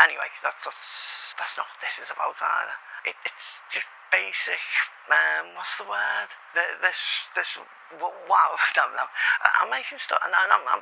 Anyway, that's not what this is about either. It's just basic, what's the word? Wow, no. I'm making stuff, and I'm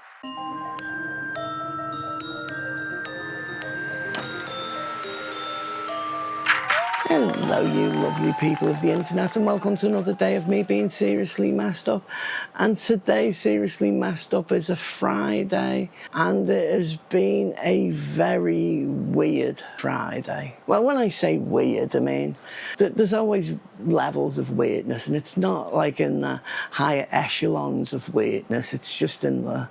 Hello, you lovely people of the internet, and welcome to another day of me being seriously messed up. And today, seriously messed up, is a Friday, and it has been a very weird Friday. Well, when I say weird, I mean there's always levels of weirdness, and it's not like in the higher echelons of weirdness, it's just in the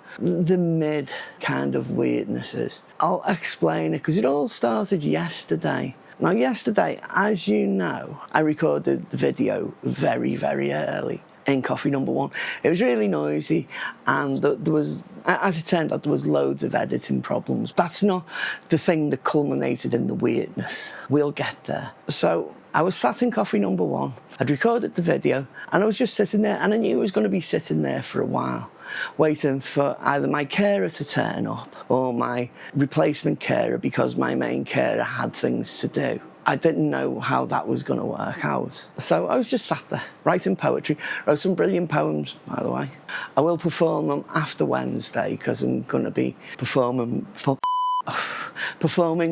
mid kind of weirdnesses. I'll explain it, because it all started yesterday. Now, yesterday, as you know, I recorded the video very, very early in coffee number one. It was really noisy, and there was, as it turned out, there was loads of editing problems. That's not the thing that culminated in the weirdness. We'll get there. So I was sat in coffee number one, I'd recorded the video, and I was just sitting there, and I knew I was going to be sitting there for a while, waiting for either my carer to turn up or my replacement carer, because my main carer had things to do. I didn't know how that was going to work out. So I was just sat there, writing poetry. Wrote some brilliant poems, by the way. I will perform them after Wednesday, because I'm going to be performing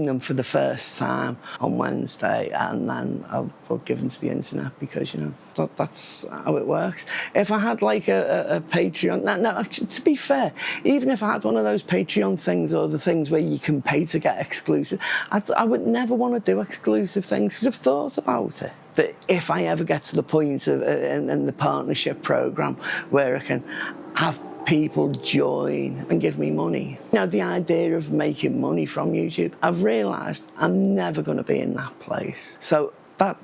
them for the first time on Wednesday, and then I'll give them to the internet, because, you know, that's how it works. If I had like a Patreon, no, to be fair, even if I had one of those Patreon things, or the things where you can pay to get exclusive, I would never want to do exclusive things, because I've thought about it. That if I ever get to the point of in the partnership program where I can have people join and give me money. You know, the idea of making money from YouTube, I've realised I'm never going to be in that place. So that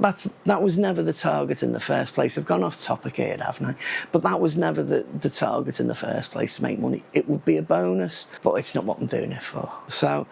was never the target in the first place. I've gone off topic here, haven't I? But that was never the target in the first place, to make money. It would be a bonus, but it's not what I'm doing it for. So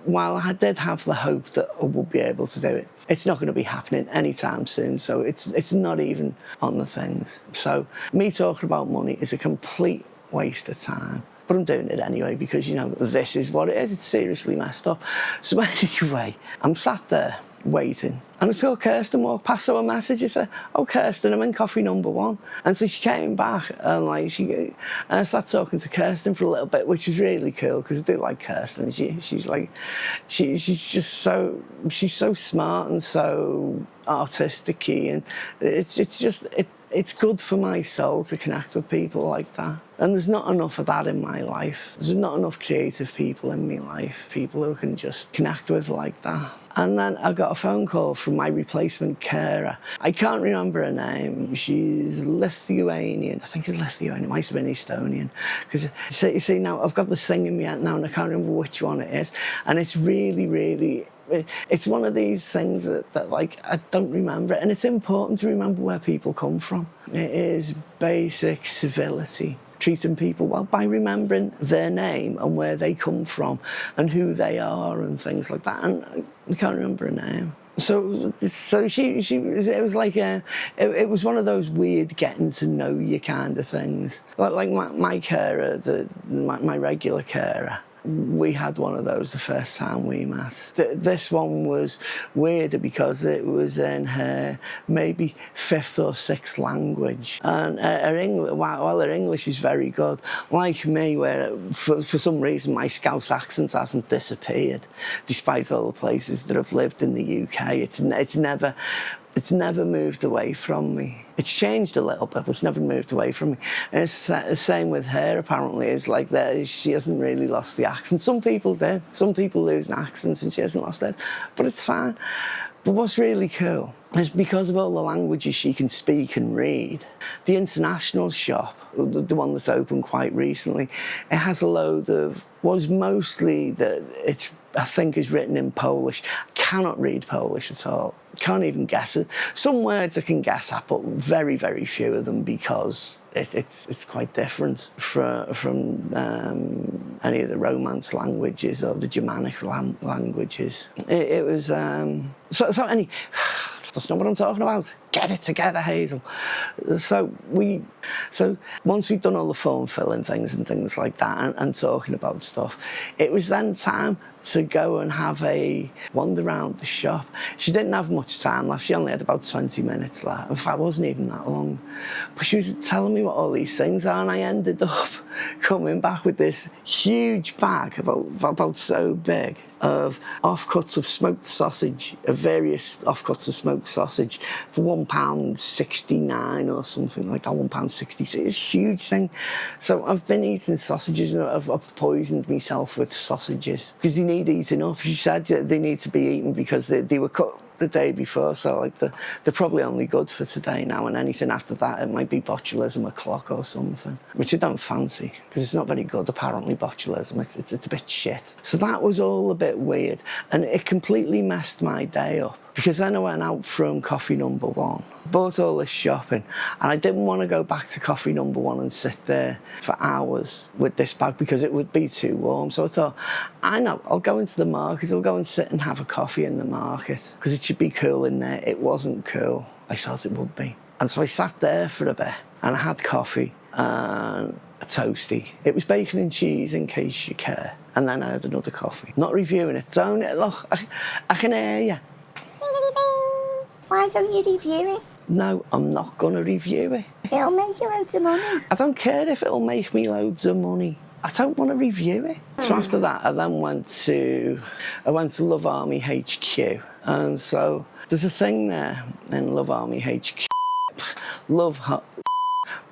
while I did have the hope that I would be able to do it, it's not going to be happening anytime soon, so it's not even on the things. So me talking about money is a complete waste of time, but I'm doing it anyway, because, you know, this is what it is. It's seriously messed up. So anyway, I'm sat there waiting, and I saw Kirstien walk past, so a message. I said, "Oh, Kirstien, I'm in coffee number one." And so she came back, and and I sat talking to Kirstien for a little bit, which was really cool, because I do like Kirstien. She's so smart and so artistic-y, and it's good for my soul to connect with people like that. And there's not enough of that in my life. There's not enough creative people in my life, people who can just connect with like that. And then I got a phone call from my replacement carer. I can't remember her name. She's Lithuanian. I think it's Lithuanian. It might have been Estonian. Because, you see, now I've got this thing in my head now, and I can't remember which one it is. And it's really, really... It's one of these things that like, I don't remember it, and it's important to remember where people come from. It is basic civility, treating people well by remembering their name and where they come from and who they are and things like that. And I can't remember her name. So she it was like it was one of those weird getting to know you kind of things. Like my carer, my regular carer. We had one of those the first time we met. This one was weirder because it was in her maybe 5th or 6th language. And her English is very good. Like me, where for some reason my Scouse accent hasn't disappeared, despite all the places that I've lived in the UK. It's never moved away from me. It's changed a little bit, but it's never moved away from me. And it's the same with her, apparently. It's like that she hasn't really lost the accent. Some people do. Some people lose an accent and she hasn't lost it. But it's fine. But what's really cool is because of all the languages she can speak and read, the international shop, the one that's opened quite recently, it has a load of what's mostly I think is written in Polish. I cannot read Polish at all. Can't even guess it. Some words I can guess at, but very, very few of them, because it's quite different from any of the Romance languages or the Germanic languages. It was so that's not what I'm talking about. get it together, Hazel. So once we'd done all the form filling things and things like that and talking about stuff, it was then time to go and have a wander around the shop. She didn't have much time left. She only had about 20 minutes left. In fact, it wasn't even that long. But she was telling me what all these things are, and I ended up coming back with this huge bag, about so big, of offcuts of smoked sausage, of various offcuts of smoked sausage for £1.69 or something like that, £1.63. It's a huge thing. So I've been eating sausages, and I've poisoned myself with sausages because they need eating up. She said that they need to be eaten because they were cut the day before, so like they're probably only good for today now, and anything after that it might be botulism o'clock or something, which I don't fancy because it's not very good apparently, botulism. It's a bit shit. So that was all a bit weird, and it completely messed my day up because then I went out from coffee number one, bought all this shopping, and I didn't want to go back to coffee number one and sit there for hours with this bag because it would be too warm. So I thought, I know, I'll go into the market, I'll go and sit and have a coffee in the market because it should be cool in there. It wasn't cool. I thought it would be. And so I sat there for a bit and I had coffee and a toastie. It was bacon and cheese, in case you care. And then I had another coffee. Not reviewing it. Don't it? Look, I can hear you. Why don't you review it? No, I'm not going to review it. It'll make you loads of money. I don't care if it'll make me loads of money. I don't want to review it. So after that, I then went to Love Army HQ. And so there's a thing there in Love Army HQ. Love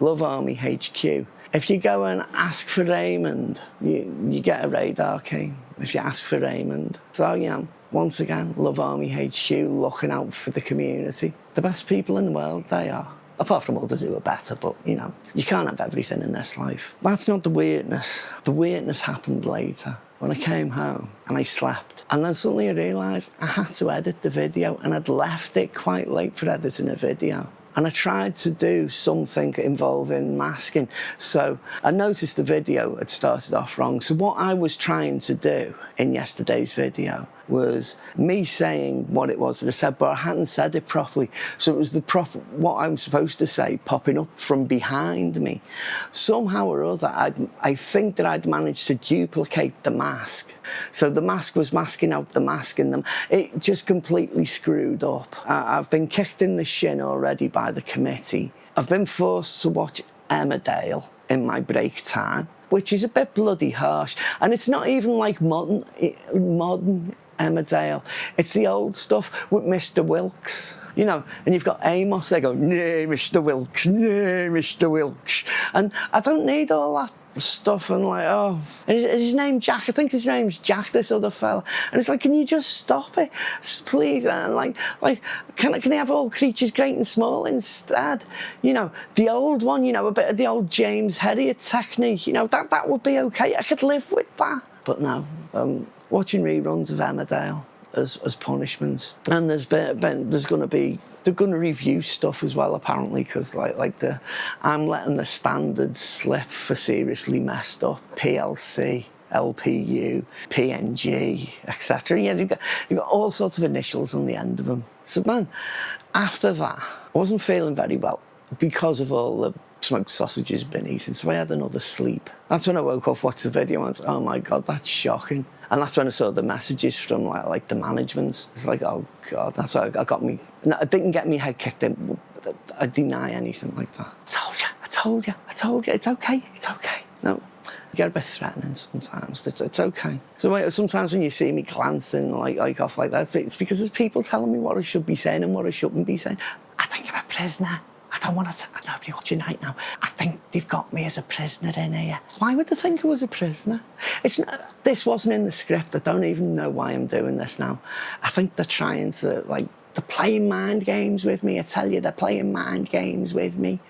Army HQ. If you go and ask for Raymond, you get a radar key if you ask for Raymond. So, you know, once again, Love Army HQ, looking out for the community. The best people in the world, they are. Apart from others who are better, but, you know, you can't have everything in this life. That's not the weirdness. The weirdness happened later, when I came home and I slept. And then suddenly I realised I had to edit the video, and I'd left it quite late for editing a video. And I tried to do something involving masking. So I noticed the video had started off wrong. So what I was trying to do in yesterday's video was me saying what it was that I said, but I hadn't said it properly. So it was what I'm supposed to say popping up from behind me. Somehow or other, I think that I'd managed to duplicate the mask. So the mask was masking out the mask in them. It just completely screwed up. I've been kicked in the shin already by the committee. I've been forced to watch Emmerdale in my break time, which is a bit bloody harsh. And it's not even like modern Emmerdale. It's the old stuff with Mr. Wilkes, you know, and you've got Amos, they go, "Nay, Mr. Wilkes, nay, Mr. Wilkes." And I don't need all that stuff. And like, oh, is his name Jack? I think his name's Jack, this other fella. And it's like, can you just stop it, please? And like, can I have all creatures great and small instead? You know, the old one, you know, a bit of the old James Herriot technique, you know, that would be okay. I could live with that. But no, watching reruns of Emmerdale as punishment. And they're going to review stuff as well, apparently, because I'm letting the standards slip for seriously messed up. PLC, LPU, PNG, etc. Yeah, you've got all sorts of initials on the end of them. So then, after that, I wasn't feeling very well because of all the smoked sausages been eating, so I had another sleep. That's when I woke up, watched the video, and went, oh my God, that's shocking. And that's when I saw the messages from like the management. It's like, oh God, that's what got me. No, it didn't get me head kicked in. I deny anything like that. I told you. It's okay. No, you get a bit threatening sometimes. It's okay. So sometimes when you see me glancing like off like that, it's because there's people telling me what I should be saying and what I shouldn't be saying. I think I'm a prisoner. I don't want to. Nobody watching right now. I think they've got me as a prisoner in here. Why would they think I was a prisoner? This wasn't in the script. I don't even know why I'm doing this now. I think they're trying to they're playing mind games with me. I tell you, they're playing mind games with me.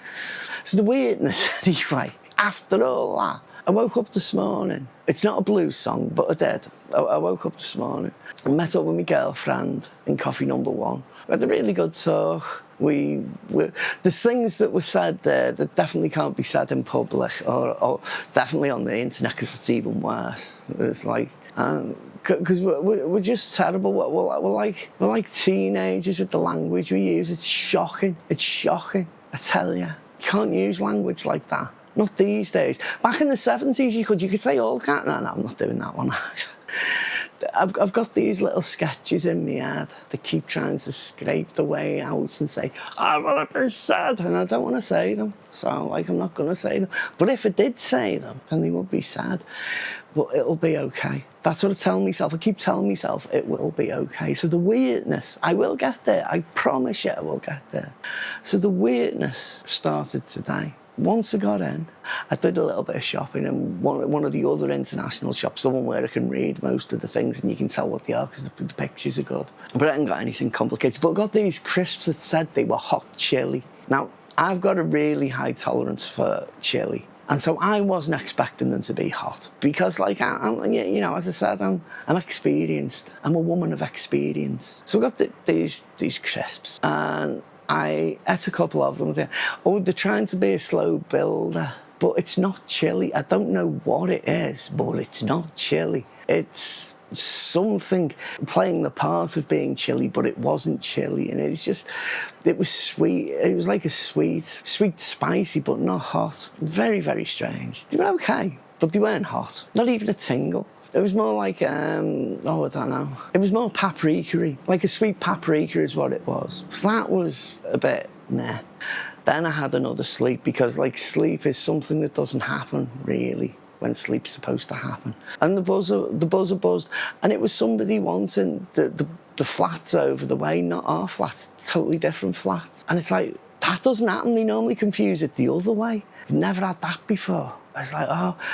So the weirdness, anyway. After all that, I woke up this morning. It's not a blues song, but I did. I woke up this morning and met up with my girlfriend in coffee number one. We had a really good talk. There's things that were said there that definitely can't be said in public or definitely on the internet, because it's even worse. It was like, because we're just terrible. We're like teenagers with the language we use. It's shocking. It's shocking. I tell you, you can't use language like that. Not these days. Back in the 70s, you could say all kind. No, I'm not doing that one. I've got these little sketches in my head that keep trying to scrape the way out and say, I want to be sad, and I don't want to say them. So, like, I'm not going to say them. But if I did say them, then they would be sad. But it'll be okay. That's what I tell myself. I keep telling myself it will be okay. So the weirdness, I will get there. I promise you I will get there. So the weirdness started today. Once I got in, I did a little bit of shopping in one of the other international shops, the one where I can read most of the things and you can tell what they are because the pictures are good. But I hadn't got anything complicated. But I got these crisps that said they were hot chili. Now, I've got a really high tolerance for chili. And so I wasn't expecting them to be hot because, like, I'm, you know, as I said, I'm experienced. I'm a woman of experience. So I got these crisps and I ate a couple of them. Oh, they're trying to be a slow builder, but it's not chili. I don't know what it is, but it's not chili. It's something playing the part of being chili, but it wasn't chili. And it was sweet. It was like a sweet, spicy, but not hot. Very, very strange. They were okay, but they weren't hot. Not even a tingle. It was more like, I don't know. It was more paprika-y. Like a sweet paprika is what it was. So that was a bit meh. Then I had another sleep because, like, sleep is something that doesn't happen, really, when sleep's supposed to happen. And the buzzer buzzed, and it was somebody wanting the flats over the way, not our flats, totally different flats. And it's like, that doesn't happen. They normally confuse it the other way. I've never had that before. I was like,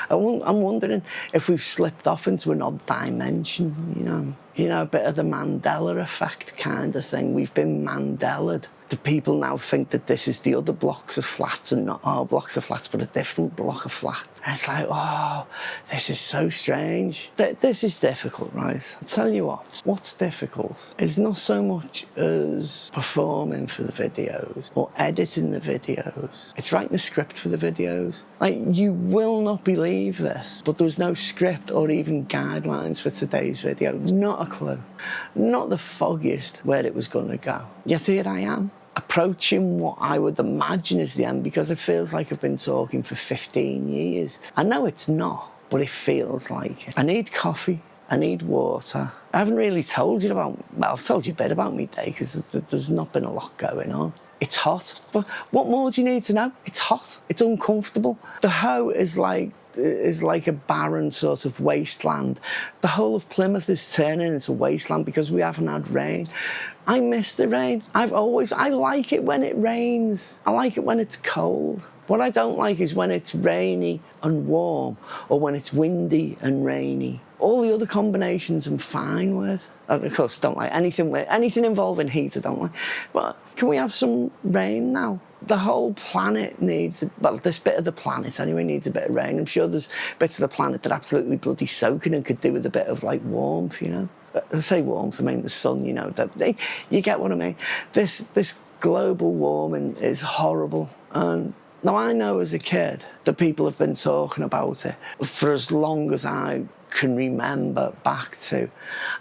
I'm wondering if we've slipped off into an odd dimension, you know, a bit of the Mandela effect kind of thing. We've been Mandelaed. Do people now think that this is the other blocks of flats and not our blocks of flats, but a different block of flats? And it's like, oh, this is so strange. This is difficult, right? I'll tell you what's difficult is not so much as performing for the videos or editing the videos. It's writing a script for the videos. Like, you will not believe this, but there was no script or even guidelines for today's video. Not a clue. Not the foggiest where it was going to go. Yet here I am, approaching what I would imagine is the end, because it feels like I've been talking for 15 years. I know it's not, but it feels like it. I need coffee. I need water. I haven't really told you I've told you a bit about my day because there's not been a lot going on. It's hot, but what more do you need to know? It's hot. It's uncomfortable. The hoe is like a barren sort of wasteland. The whole of Plymouth is turning into a wasteland because we haven't had rain. I miss the rain. I like it when it rains. I like it when it's cold. What I don't like is when it's rainy and warm, or when it's windy and rainy. All the other combinations I'm fine with. Of course, don't like anything involving heat, I don't like. But can we have some rain now? The whole planet needs, well, this bit of the planet anyway needs a bit of rain. I'm sure there's bits of the planet that are absolutely bloody soaking and could do with a bit of, like, warmth, you know? I say warmth, I mean the sun, you know. You get what I mean? This global warming is horrible. And now, I know as a kid that people have been talking about it for as long as I can remember back to.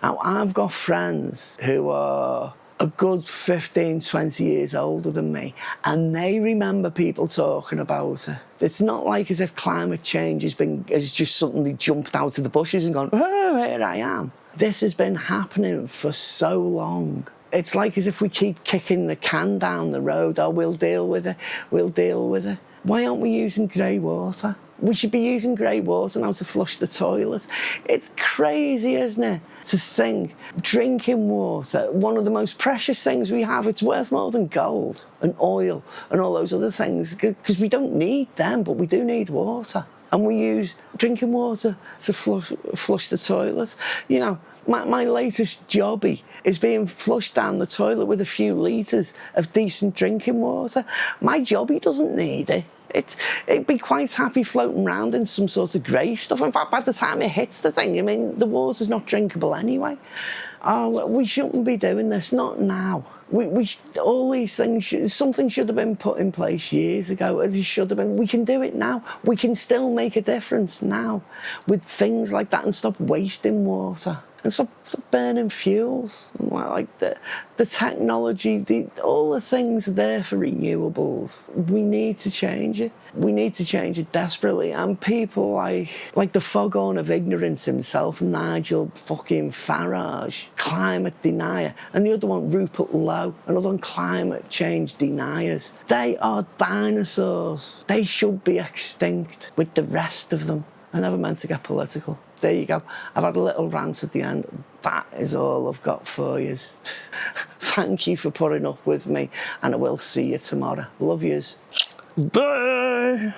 Now, I've got friends who are a good 15, 20 years older than me, and they remember people talking about it. It's not like as if climate change has just suddenly jumped out of the bushes and gone, oh, here I am. This has been happening for so long. It's like as if we keep kicking the can down the road. Oh, we'll deal with it. Why aren't we using grey water? We should be using grey water now to flush the toilets. It's crazy, isn't it? To think drinking water, one of the most precious things we have, it's worth more than gold and oil and all those other things, because we don't need them, but we do need water. And we use drinking water to flush the toilets. You know, my latest jobby is being flushed down the toilet with a few litres of decent drinking water. My jobby doesn't need it. It'd be quite happy floating around in some sort of grey stuff. In fact, by the time it hits the thing, I mean, the water's not drinkable anyway. Oh, we shouldn't be doing this, not now. All these things, something should have been put in place years ago. It should have been. We can do it now. We can still make a difference now with things like that and stop wasting water. and stop burning fuels. And like the technology, all the things are there for renewables. We need to change it. We need to change it desperately. And people like the foghorn of ignorance himself, Nigel fucking Farage, climate denier, and the other one, Rupert Lowe, another one, climate change deniers. They are dinosaurs. They should be extinct with the rest of them. I never meant to get political. There you go. I've had a little rant at the end. That is all I've got for you. Thank you for putting up with me, and I will see you tomorrow. Love yous. Bye.